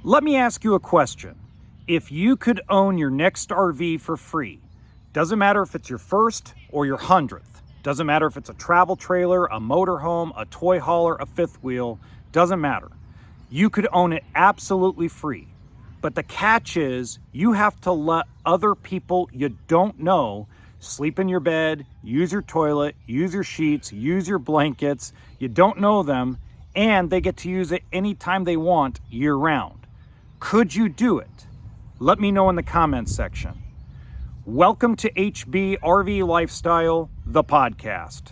Let me ask you a question. If you could own your next RV for free, doesn't matter if it's your first or your 100th, doesn't matter if it's a travel trailer, a motorhome, a toy hauler, a fifth wheel, doesn't matter. You could own it absolutely free. But the catch is you have to let other people you don't know sleep in your bed, use your toilet, use your sheets, use your blankets. You don't know them, and they get to use it anytime they want year round. Could you do it? Let me know in the comments section. Welcome to HB RV Lifestyle, the podcast.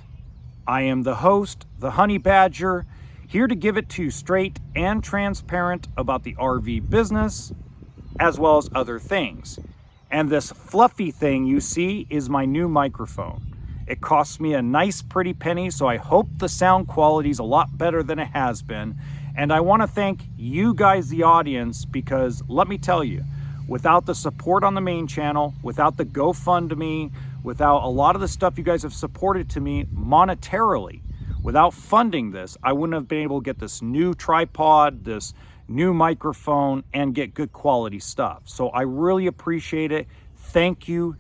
I am the host, the Honey Badger, here to give it to you straight and transparent about the RV business, as well as other things. And this fluffy thing you see is my new microphone. It costs me a nice pretty penny, so I hope the sound quality is a lot better than it has been. And I want to thank you guys, the audience, because let me tell you, without the support on the main channel, without the GoFundMe, without a lot of the stuff you guys have supported to me monetarily, without funding this, I wouldn't have been able to get this new tripod, this new microphone, and get good quality stuff. So I really appreciate it. Thank you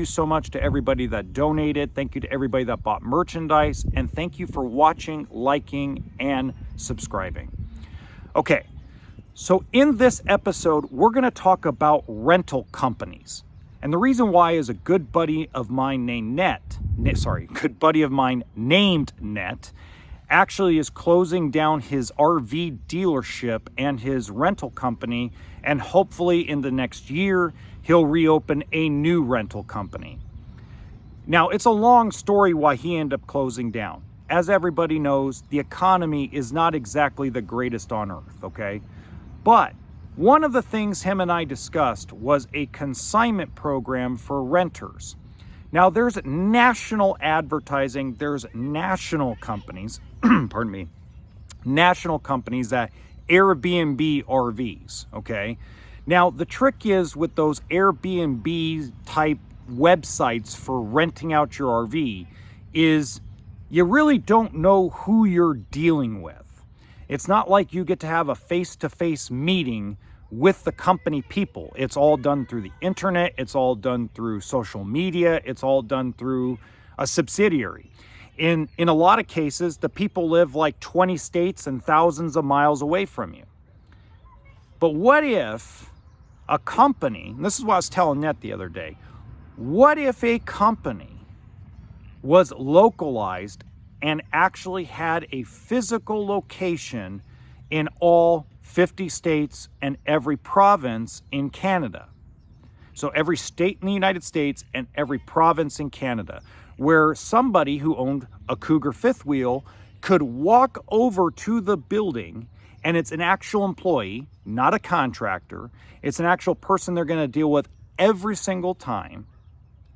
so much to everybody that donated. Thank you to everybody that bought merchandise, and thank you for watching, liking, and subscribing. Okay, so in this episode, we're gonna talk about rental companies. And the reason why is a good buddy of mine named Net actually is closing down his RV dealership and his rental company, and hopefully in the next year, he'll reopen a new rental company. Now, it's a long story why he ended up closing down. As everybody knows, the economy is not exactly the greatest on earth, okay? But one of the things him and I discussed was a consignment program for renters. Now, there's national advertising, there's national companies, national companies that Airbnb RVs, okay? Now, the trick is with those Airbnb type websites for renting out your RV is you really don't know who you're dealing with. It's not like you get to have a face-to-face meeting with the company people. It's all done through the internet. It's all done through social media. It's all done through a subsidiary. In a lot of cases, the people live like 20 states and thousands of miles away from you. But what if a company, and this is what I was telling Net the other day, what if a company was localized and actually had a physical location in all 50 states and every province in Canada? So every state in the United States and every province in Canada, where somebody who owned a Cougar fifth wheel could walk over to the building, and it's an actual employee, not a contractor. It's an actual person they're going to deal with every single time.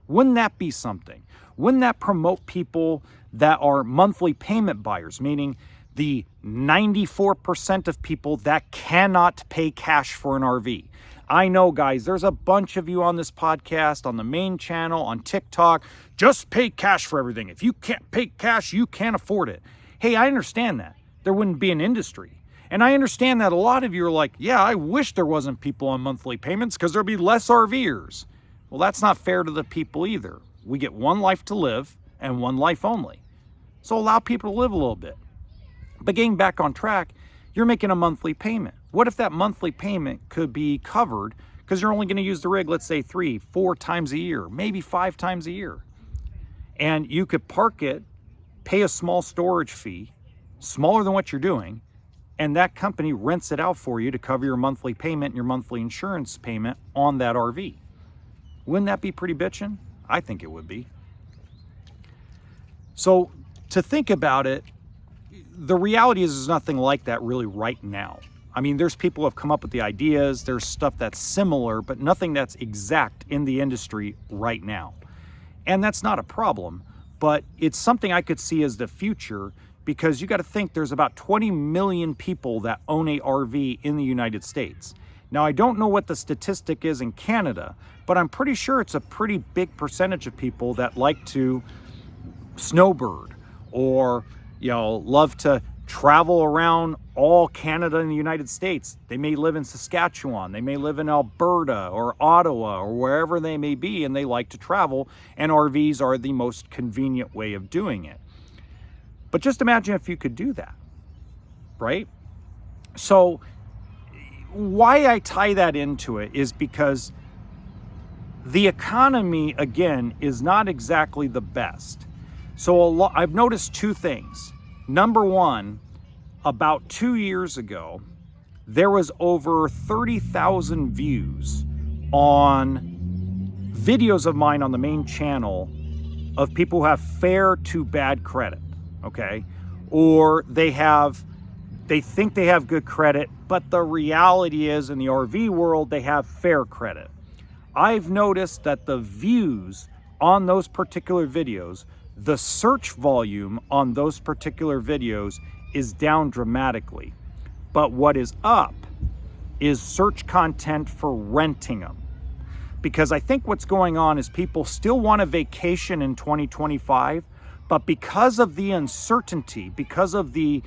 Wouldn't that be something? Wouldn't that promote people that are monthly payment buyers, meaning the 94% of people that cannot pay cash for an RV? I know, guys, there's a bunch of you on this podcast, on the main channel, on TikTok, just pay cash for everything. If you can't pay cash, you can't afford it. Hey, I understand that. There wouldn't be an industry. And I understand that a lot of you are like, yeah, I wish there wasn't people on monthly payments because there'd be less RVers. Well, that's not fair to the people either. We get one life to live and one life only. So allow people to live a little bit. But getting back on track, you're making a monthly payment. What if that monthly payment could be covered because you're only going to use the rig, let's say 3-4 times a year, maybe 5 times a year. And you could park it, pay a small storage fee, smaller than what you're doing, and that company rents it out for you to cover your monthly payment and your monthly insurance payment on that RV. Wouldn't that be pretty bitchin'? I think it would be. So to think about it, the reality is there's nothing like that really right now. I mean, there's people who have come up with the ideas, there's stuff that's similar, but nothing that's exact in the industry right now. And that's not a problem, but it's something I could see as the future, because you got to think there's about 20 million people that own a RV in the United States. Now, I don't know what the statistic is in Canada, but I'm pretty sure it's a pretty big percentage of people that like to snowbird or, love to travel around all Canada and the United States. They may live in Saskatchewan, they may live in Alberta or Ottawa or wherever they may be, and they like to travel, and RVs are the most convenient way of doing it. But just imagine if you could do that, right? So why I tie that into it is because the economy, again, is not exactly the best. So I've noticed two things. Number one, about 2 years ago, there was over 30,000 views on videos of mine on the main channel of people who have fair to bad credit, okay? Or they think they have good credit, but the reality is in the RV world, they have fair credit. I've noticed that the views on those particular videos, the search volume on those particular videos is down dramatically. But what is up is search content for renting them. Because I think what's going on is people still want a vacation in 2025, but because of the uncertainty, because of the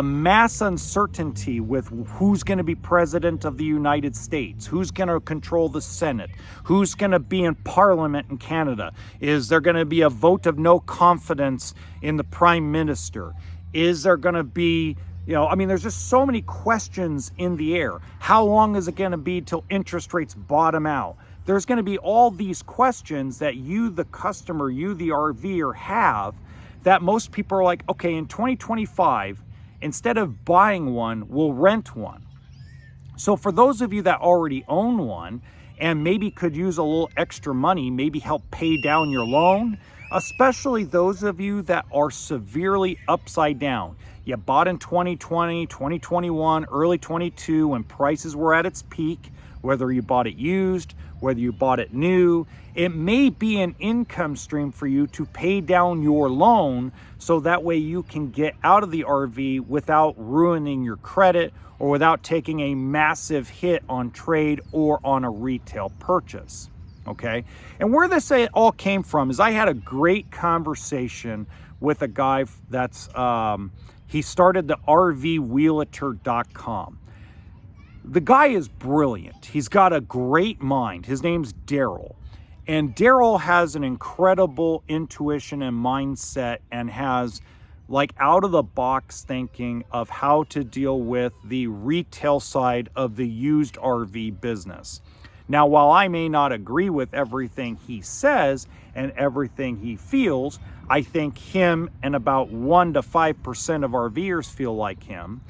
mass uncertainty with who's going to be president of the United States, who's going to control the Senate, who's going to be in Parliament in Canada, is there going to be a vote of no confidence in the Prime Minister? Is there going to be, there's just so many questions in the air. How long is it going to be till interest rates bottom out? There's going to be all these questions that you, the customer, you, the RVer, have that most people are like, okay, in 2025, instead of buying one, we'll rent one. So for those of you that already own one and maybe could use a little extra money, maybe help pay down your loan, especially those of you that are severely upside down. You bought in 2020, 2021, early 22 when prices were at its peak, whether you bought it used, whether you bought it new, it may be an income stream for you to pay down your loan so that way you can get out of the RV without ruining your credit or without taking a massive hit on trade or on a retail purchase, okay? And where this all came from is I had a great conversation with a guy that's, he started the RVWheelator.com. The guy is brilliant. He's got a great mind. His name's Daryl. And Daryl has an incredible intuition and mindset and has like out of the box thinking of how to deal with the retail side of the used RV business. Now, while I may not agree with everything he says and everything he feels, I think him and about 1 to 5% of RVers feel like him.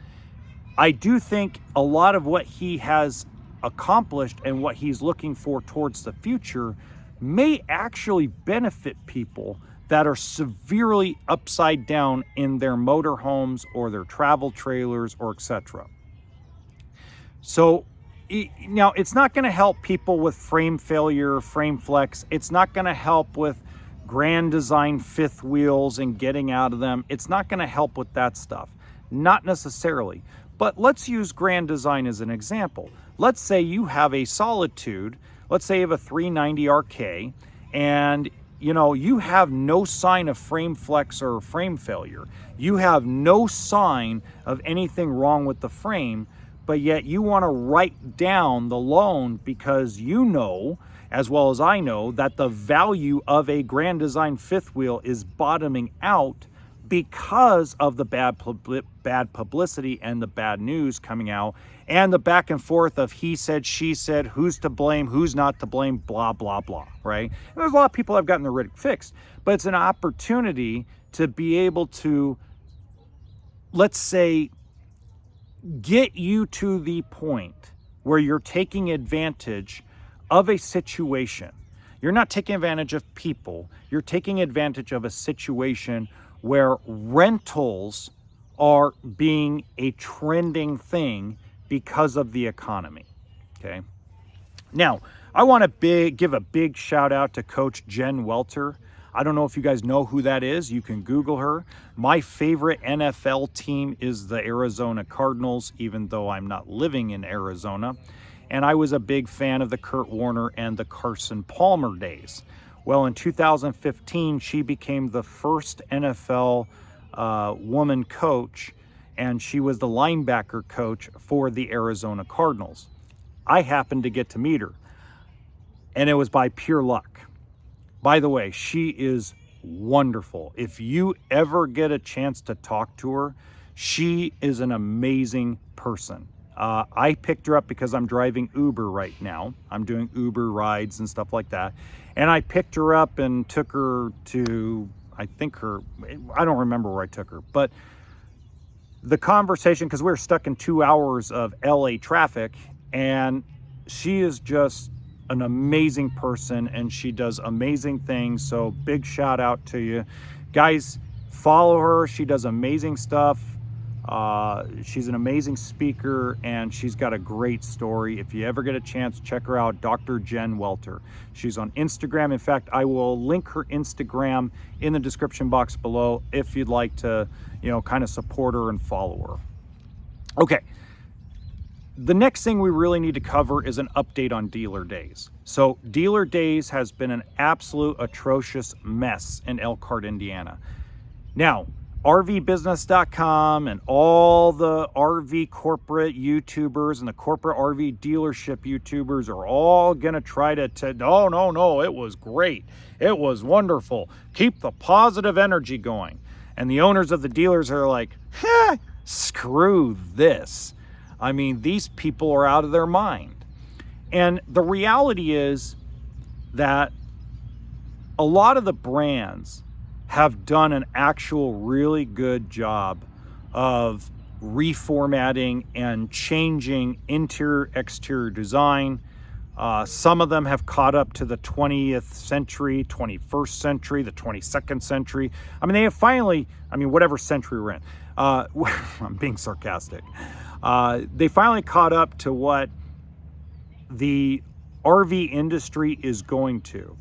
I do think a lot of what he has accomplished and what he's looking for towards the future may actually benefit people that are severely upside down in their motorhomes or their travel trailers or etc. So now it's not going to help people with frame failure, frame flex. It's not going to help with Grand Design fifth wheels and getting out of them. It's not going to help with that stuff. Not necessarily. But let's use Grand Design as an example. Let's say you have a Solitude, let's say you have a 390 RK, and you have no sign of frame flex or frame failure. You have no sign of anything wrong with the frame, but yet you want to write down the loan because you know, as well as I know, that the value of a Grand Design fifth wheel is bottoming out because of the bad publicity and the bad news coming out and the back and forth of he said, she said, who's to blame, who's not to blame, blah, blah, blah, right? And there's a lot of people that have gotten their rig fixed, but it's an opportunity to be able to, let's say, get you to the point where you're taking advantage of a situation. You're not taking advantage of people. You're taking advantage of a situation where rentals are being a trending thing because of the economy, okay? Now, I want to give a big shout out to Coach Jen Welter. I don't know if you guys know who that is. You can Google her. My favorite NFL team is the Arizona Cardinals, even though I'm not living in Arizona. And I was a big fan of the Kurt Warner and the Carson Palmer days. Well, in 2015, she became the first NFL woman coach, and she was the linebacker coach for the Arizona Cardinals. I happened to get to meet her, and it was by pure luck. By the way, she is wonderful. If you ever get a chance to talk to her, she is an amazing person. I picked her up because I'm driving Uber right now. I'm doing Uber rides and stuff like that. And I picked her up and took her to, I don't remember where I took her, but the conversation, because we were stuck in 2 hours of LA traffic, and she is just an amazing person, and she does amazing things. So big shout out to you guys. Follow her. She does amazing stuff. She's an amazing speaker, and she's got a great story. If you ever get a chance, check her out, Dr. Jen Welter. She's on Instagram. In fact, I will link her Instagram in the description box below if you'd like to, kind of support her and follow her. Okay. The next thing we really need to cover is an update on Dealer Days. So Dealer Days has been an absolute atrocious mess in Elkhart, Indiana. Now, RVbusiness.com and all the RV corporate YouTubers and the corporate RV dealership YouTubers are all going to try to no, it was great. It was wonderful. Keep the positive energy going. And the owners of the dealers are like, screw this. I mean, these people are out of their mind. And the reality is that a lot of the brands have done an actual really good job of reformatting and changing interior exterior design. Some of them have caught up to the 20th century, 21st century, the 22nd century. I mean, they have finally, whatever century we're in. I'm being sarcastic. They finally caught up to what the RV industry is going to.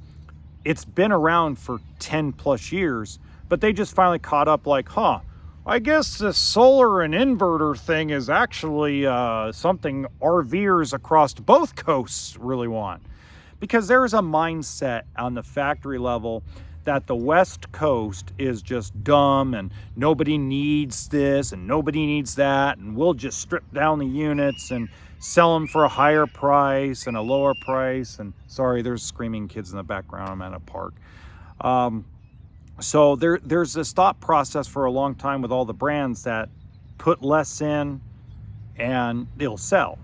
It's been around for 10 plus years, but they just finally caught up like, I guess this solar and inverter thing is actually something RVers across both coasts really want. Because there's a mindset on the factory level that the West Coast is just dumb and nobody needs this and nobody needs that, and we'll just strip down the units and sell them for a higher price and a lower price. And sorry, there's screaming kids in the background. I'm at a park. So there's this thought process for a long time with all the brands that put less in and it'll sell.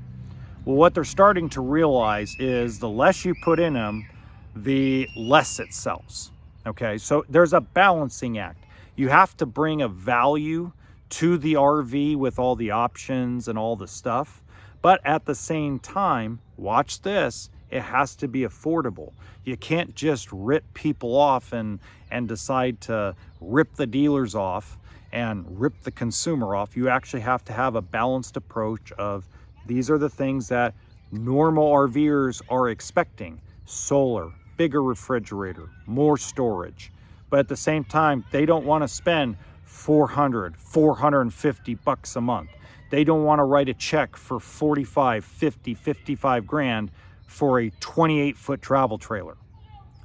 Well, what they're starting to realize is the less you put in them, the less it sells. Okay, so there's a balancing act. You have to bring a value to the RV with all the options and all the stuff. But at the same time, watch this, it has to be affordable. You can't just rip people off and decide to rip the dealers off and rip the consumer off. You actually have to have a balanced approach of these are the things that normal RVers are expecting. Solar, bigger refrigerator, more storage. But at the same time, they don't want to spend $450 a month. They don't want to write a check for 45, 50, 55 grand for a 28-foot travel trailer.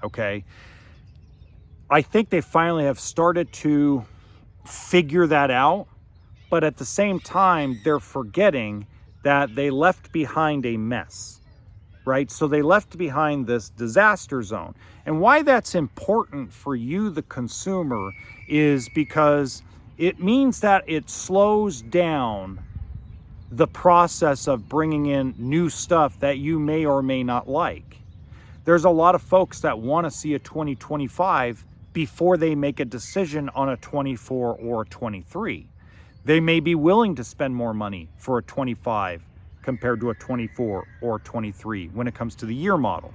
Okay? I think they finally have started to figure that out, but at the same time, they're forgetting that they left behind a mess. Right? So they left behind this disaster zone. And why that's important for you, the consumer, is because it means that it slows down the process of bringing in new stuff that you may or may not like. There's a lot of folks that want to see a 2025 before they make a decision on a 24 or a 23. They may be willing to spend more money for a 25 compared to a 24 or 23 when it comes to the year model.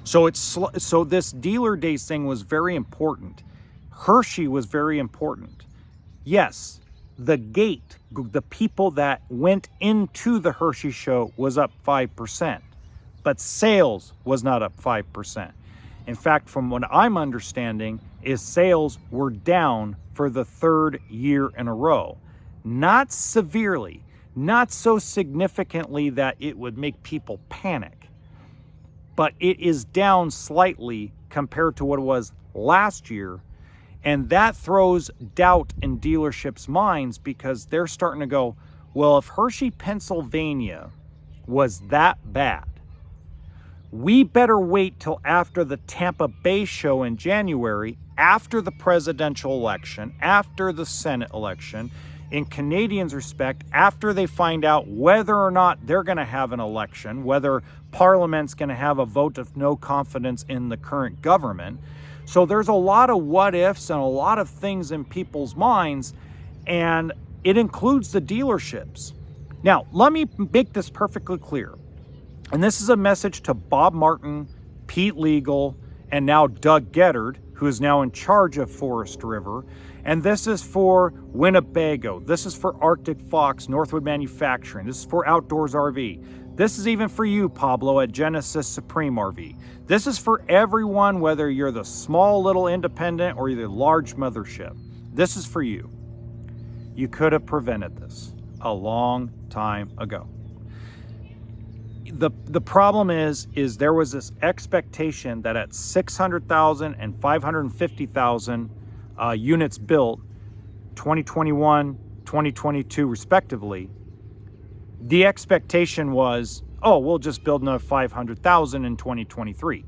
So this Dealer Days thing was very important. Hershey was very important. Yes, the gate, the people that went into the Hershey show was up 5%, but sales was not up 5%. In fact, from what I'm understanding, is sales were down for the third year in a row. Not severely, not so significantly that it would make people panic, but it is down slightly compared to what it was last year. And that throws doubt in dealerships' minds because they're starting to go, well, if Hershey, Pennsylvania was that bad, we better wait till after the Tampa Bay show in January, after the presidential election, after the Senate election, in Canadians' respect, after they find out whether or not they're going to have an election, whether Parliament's going to have a vote of no confidence in the current government. So there's a lot of what ifs and a lot of things in people's minds, and it includes the dealerships. Now, let me make this perfectly clear. And this is a message to Bob Martin, Pete Legal, and now Doug Gettard, who is now in charge of Forest River. And this is for Winnebago. This is for Arctic Fox, Northwood Manufacturing. This is for Outdoors RV. This is even for you, Pablo, at Genesis Supreme RV. This is for everyone, whether you're the small little independent or you're the large mothership. This is for you. You could have prevented this a long time ago. The problem is there was this expectation that at 600,000 and 550,000 units built, 2021, 2022 respectively, the expectation was, oh, we'll just build another 500,000 in 2023.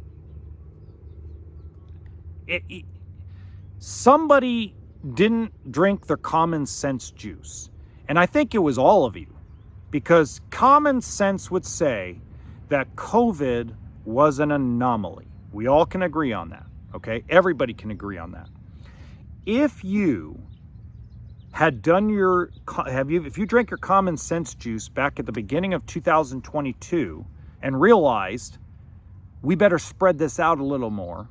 Somebody didn't drink their common sense juice. And I think it was all of you. Because common sense would say that COVID was an anomaly. We all can agree on that, okay? Everybody can agree on that. If you had done if you drank your common sense juice back at the beginning of 2022 and realized we better spread this out a little more,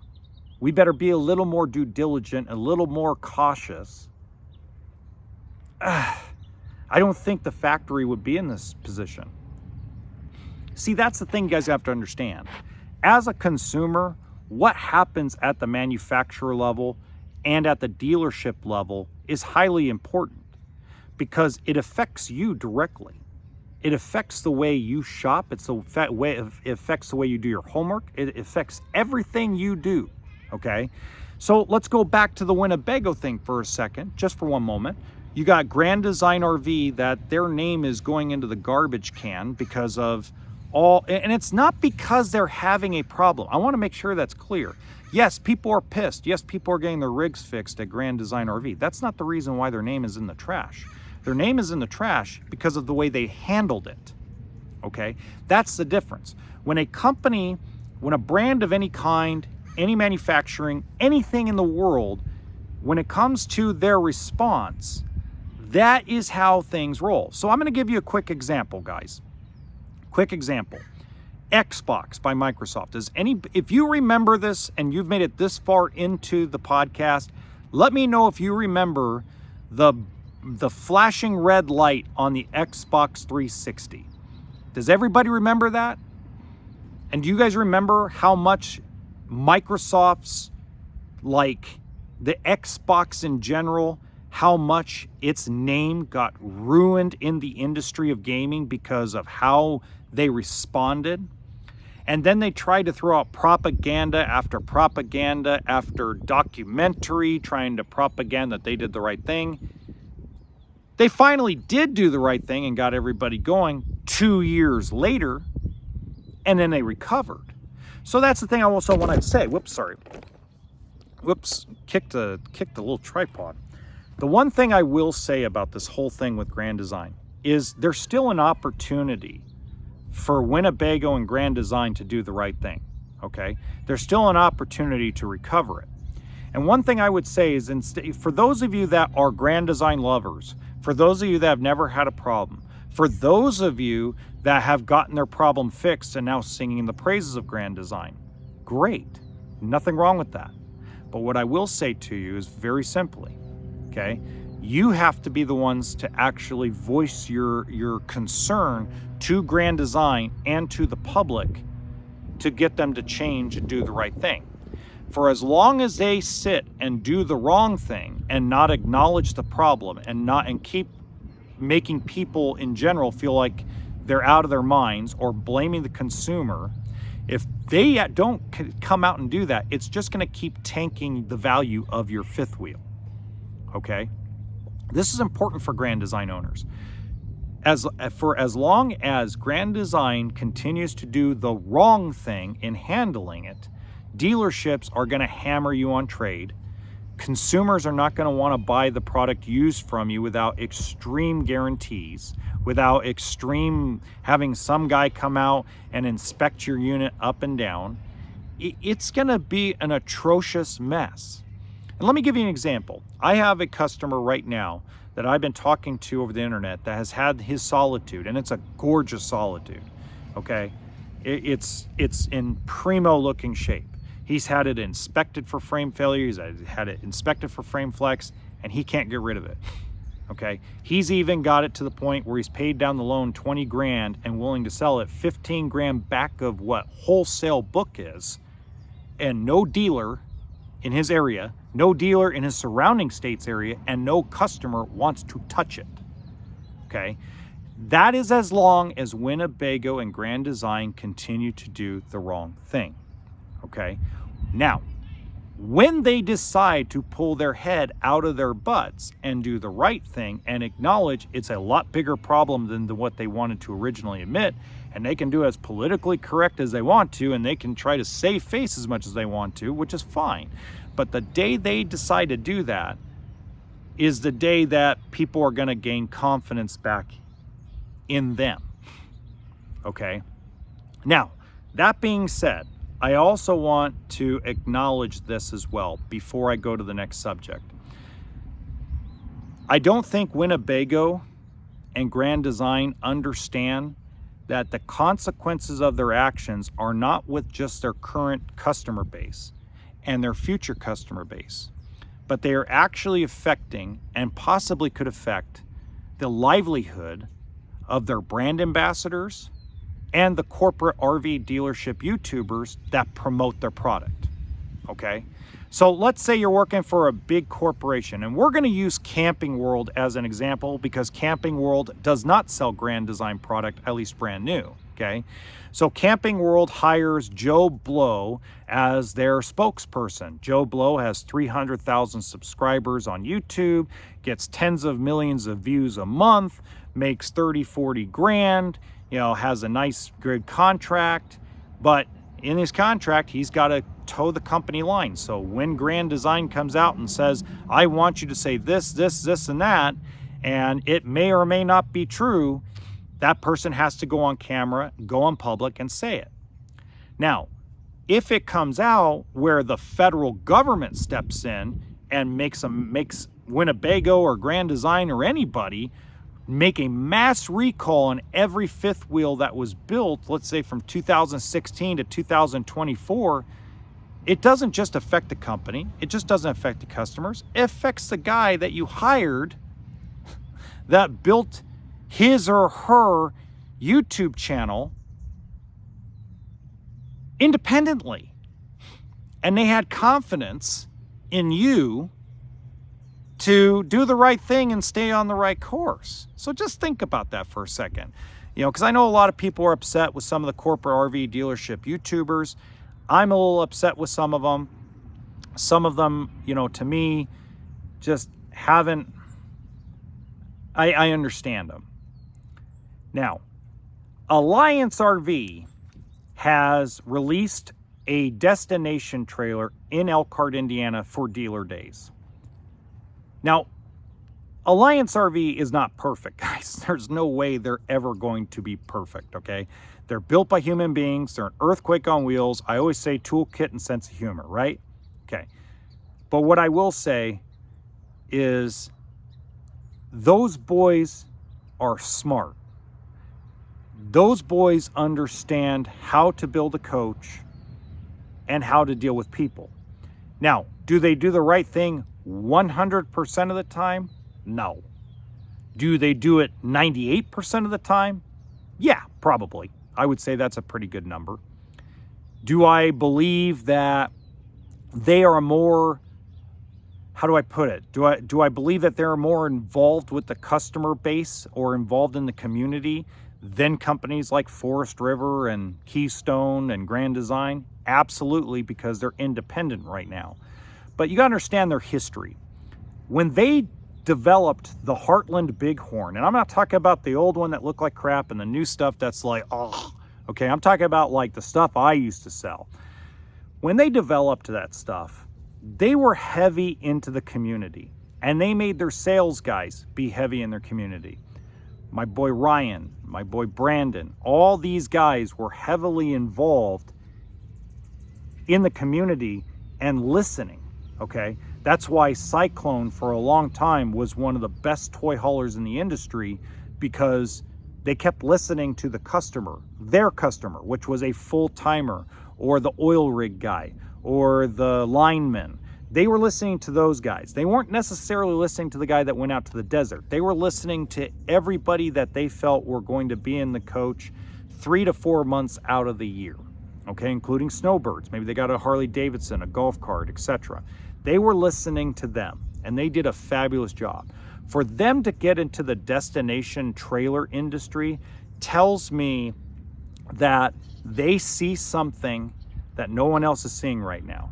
we better be a little more due diligent, a little more cautious, I don't think the factory would be in this position. See, that's the thing you guys have to understand. As a consumer, what happens at the manufacturer level and at the dealership level is highly important because it affects you directly. It affects the way you shop. It affects the way you do your homework. It affects everything you do, okay? So let's go back to the Winnebago thing for a second, just for one moment. You got Grand Design RV that their name is going into the garbage can because of and it's not because they're having a problem. I want to make sure that's clear. Yes, people are pissed. Yes, people are getting their rigs fixed at Grand Design RV. That's not the reason why their name is in the trash. Their name is in the trash because of the way they handled it, okay? That's the difference. When a company, when a brand of any kind, any manufacturing, anything in the world, when it comes to their response, that is how things roll. So I'm going to give you a quick example, guys. Quick example. Xbox by Microsoft. If you remember this and you've made it this far into the podcast, let me know if you remember the flashing red light on the Xbox 360. Does everybody remember that? And do you guys remember how much Microsoft's, like the Xbox in general, how much its name got ruined in the industry of gaming because of how they responded? And then they tried to throw out propaganda after documentary, trying to propaganda that they did the right thing. They finally did do the right thing and got everybody going 2 years later, and then they recovered. So that's the thing I also want to say. Kicked a little tripod. The one thing I will say about this whole thing with Grand Design is there's still an opportunity for Winnebago and Grand Design to do the right thing, okay? There's still an opportunity to recover it. And one thing I would say is, for those of you that are Grand Design lovers, for those of you that have never had a problem, for those of you that have gotten their problem fixed and now singing the praises of Grand Design, great. Nothing wrong with that. But what I will say to you is very simply, okay, you have to be the ones to actually voice your concern to Grand Design and to the public to get them to change and do the right thing. For as long as they sit and do the wrong thing and not acknowledge the problem and keep making people in general feel like they're out of their minds or blaming the consumer, If they don't come out and do that, it's just going to keep tanking the value of your fifth wheel. Okay? This is important for Grand Design owners. As long as Grand Design continues to do the wrong thing in handling it, dealerships are going to hammer you on trade. Consumers are not going to want to buy the product used from you without extreme guarantees, without having some guy come out and inspect your unit up and down. It's going to be an atrocious mess. And let me give you an example. I have a customer right now that I've been talking to over the internet that has had his Solitude, and it's a gorgeous Solitude, okay? It's in primo looking shape. He's had it inspected for frame failure, he's had it inspected for frame flex, and he can't get rid of it, okay? He's even got it to the point where he's paid down the loan 20 grand and willing to sell it 15 grand back of what wholesale book is, and no dealer in his area, no dealer in his surrounding states area, and no customer wants to touch it, okay? That is as long as Winnebago and Grand Design continue to do the wrong thing, okay? Now, when they decide to pull their head out of their butts and do the right thing and acknowledge it's a lot bigger problem than what they wanted to originally admit, and they can do as politically correct as they want to, and they can try to save face as much as they want to, which is fine. But the day they decide to do that is the day that people are going to gain confidence back in them, okay? Now, that being said, I also want to acknowledge this as well before I go to the next subject. I don't think Winnebago and Grand Design understand that the consequences of their actions are not with just their current customer base and their future customer base, but they are actually affecting and possibly could affect the livelihood of their brand ambassadors and the corporate RV dealership YouTubers that promote their product, okay? So let's say you're working for a big corporation, and we're gonna use Camping World as an example because Camping World does not sell Grand Design product, at least brand new, okay? So Camping World hires Joe Blow as their spokesperson. Joe Blow has 300,000 subscribers on YouTube, gets tens of millions of views a month, makes 30, 40 grand, has a nice, good contract, but in his contract, he's got to toe the company line. So when Grand Design comes out and says, I want you to say this, this, this, and that, and it may or may not be true, that person has to go on camera, go on public, and say it. Now, if it comes out where the federal government steps in and makes Winnebago or Grand Design or anybody make a mass recall on every fifth wheel that was built, let's say from 2016 to 2024, it doesn't just affect the company, it just doesn't affect the customers, it affects the guy that you hired that built his or her YouTube channel independently. And they had confidence in you to do the right thing and stay on the right course. So just think about that for a second. Because I know a lot of people are upset with some of the corporate RV dealership YouTubers. I'm a little upset with some of them. Some of them, to me, just haven't, I understand them. Now, Alliance RV has released a destination trailer in Elkhart, Indiana for dealer days. Now, Alliance RV is not perfect, guys. There's no way they're ever going to be perfect, okay? They're built by human beings. They're an earthquake on wheels. I always say toolkit and sense of humor, right? Okay. But what I will say is those boys are smart. Those boys understand how to build a coach and how to deal with people. Now, do they do the right thing 100% of the time? No. Do they do it 98% of the time? Yeah, probably. I would say that's a pretty good number. Do I believe that they are more, how do I put it? Do I believe that they're more involved with the customer base or involved in the community than companies like Forest River and Keystone and Grand Design? Absolutely, because they're independent right now. But you got to understand their history. When they developed the Heartland Bighorn, and I'm not talking about the old one that looked like crap and the new stuff that's like, oh, okay, I'm talking about like the stuff I used to sell. When they developed that stuff, they were heavy into the community, and they made their sales guys be heavy in their community. My boy Ryan, my boy Brandon, all these guys were heavily involved in the community and listening, okay? That's why Cyclone for a long time was one of the best toy haulers in the industry, because they kept listening to the customer, their customer, which was a full-timer or the oil rig guy or the lineman. They were listening to those guys. They weren't necessarily listening to the guy that went out to the desert. They were listening to everybody that they felt were going to be in the coach 3 to 4 months out of the year, okay, including snowbirds. Maybe they got a Harley Davidson, a golf cart, etc. They were listening to them, and they did a fabulous job. For them to get into the destination trailer industry tells me that they see something that no one else is seeing right now.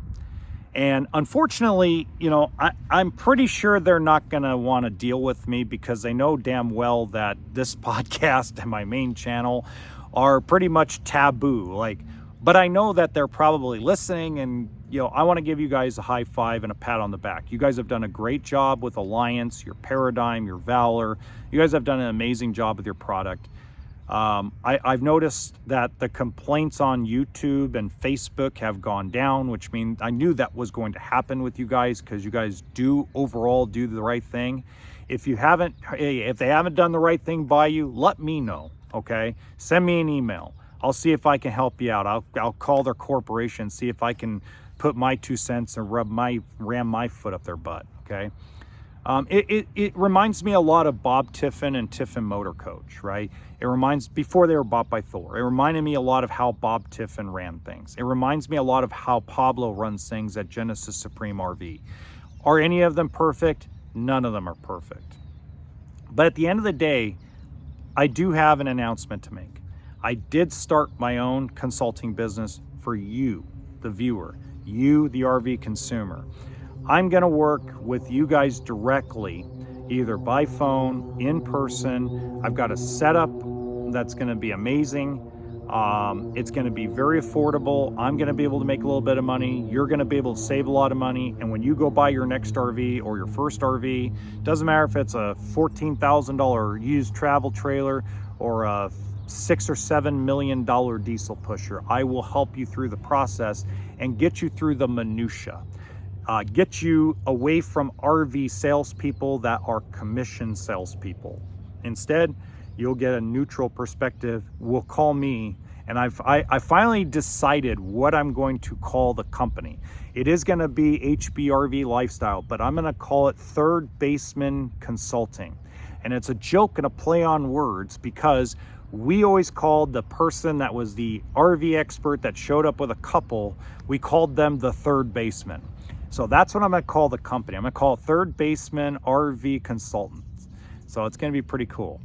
And unfortunately, you know, I'm pretty sure they're not going to want to deal with me, because they know damn well that this podcast and my main channel are pretty much taboo. Like, but I know that they're probably listening, and, you know, I want to give you guys a high five and a pat on the back. You guys have done a great job with Alliance, your Paradigm, your Valor. You guys have done an amazing job with your product. I've noticed that the complaints on YouTube and Facebook have gone down, which means I knew that was going to happen with you guys, because you guys do overall do the right thing. If they haven't done the right thing by you, let me know, okay? Send me an email. I'll see if I can help you out. I'll call their corporation, see if I can put my 2 cents and ram my foot up their butt, okay? It reminds me a lot of Bob Tiffin and Tiffin Motor Coach, right? It reminds, before they were bought by Thor, it reminded me a lot of how Bob Tiffin ran things. It reminds me a lot of how Pablo runs things at Genesis Supreme RV. Are any of them perfect? None of them are perfect. But at the end of the day, I do have an announcement to make. I did start my own consulting business for you, the viewer, you, the RV consumer. I'm going to work with you guys directly, either by phone, in person. I've got a setup that's going to be amazing. It's going to be very affordable. I'm going to be able to make a little bit of money. You're going to be able to save a lot of money. And when you go buy your next RV or your first RV, doesn't matter if it's a $14,000 used travel trailer or a $6 or $7 million diesel pusher, I will help you through the process and get you through the minutia. Get you away from RV salespeople that are commission salespeople. Instead, you'll get a neutral perspective. Will call me, and I finally decided what I'm going to call the company. It is going to be HBRV Lifestyle, but I'm going to call it Third Baseman Consulting. And it's a joke and a play on words, because we always called the person that was the RV expert that showed up with a couple, we called them the third baseman. So that's what I'm going to call the company. I'm going to call it Third Baseman RV Consultants. So it's going to be pretty cool.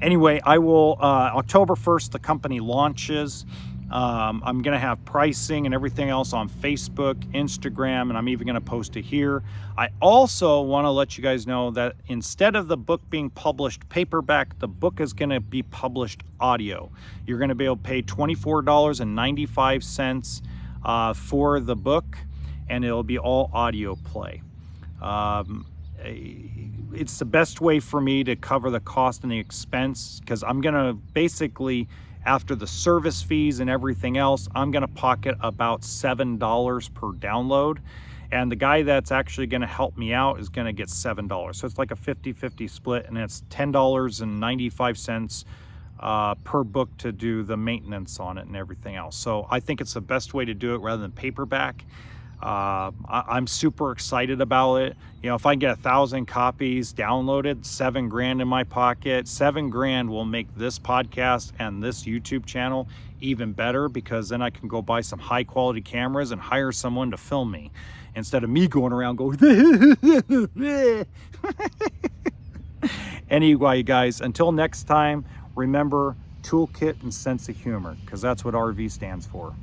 Anyway, I will, October 1st, the company launches. I'm going to have pricing and everything else on Facebook, Instagram, and I'm even going to post it here. I also want to let you guys know that instead of the book being published paperback, the book is going to be published audio. You're going to be able to pay $24.95 for the book, and it'll be all audio play. It's the best way for me to cover the cost and the expense, because I'm gonna basically, after the service fees and everything else, I'm gonna pocket about $7 per download, and the guy that's actually gonna help me out is gonna get $7. So it's like a 50-50 split, and it's $10.95 per book to do the maintenance on it and everything else. So I think it's the best way to do it rather than paperback. I'm super excited about it. You know, if I can get 1,000 copies downloaded, $7,000 in my pocket. $7,000 will make this podcast and this YouTube channel even better, because then I can go buy some high quality cameras and hire someone to film me instead of me going around going Anyway, guys, until next time, remember toolkit and sense of humor, because that's what RV stands for.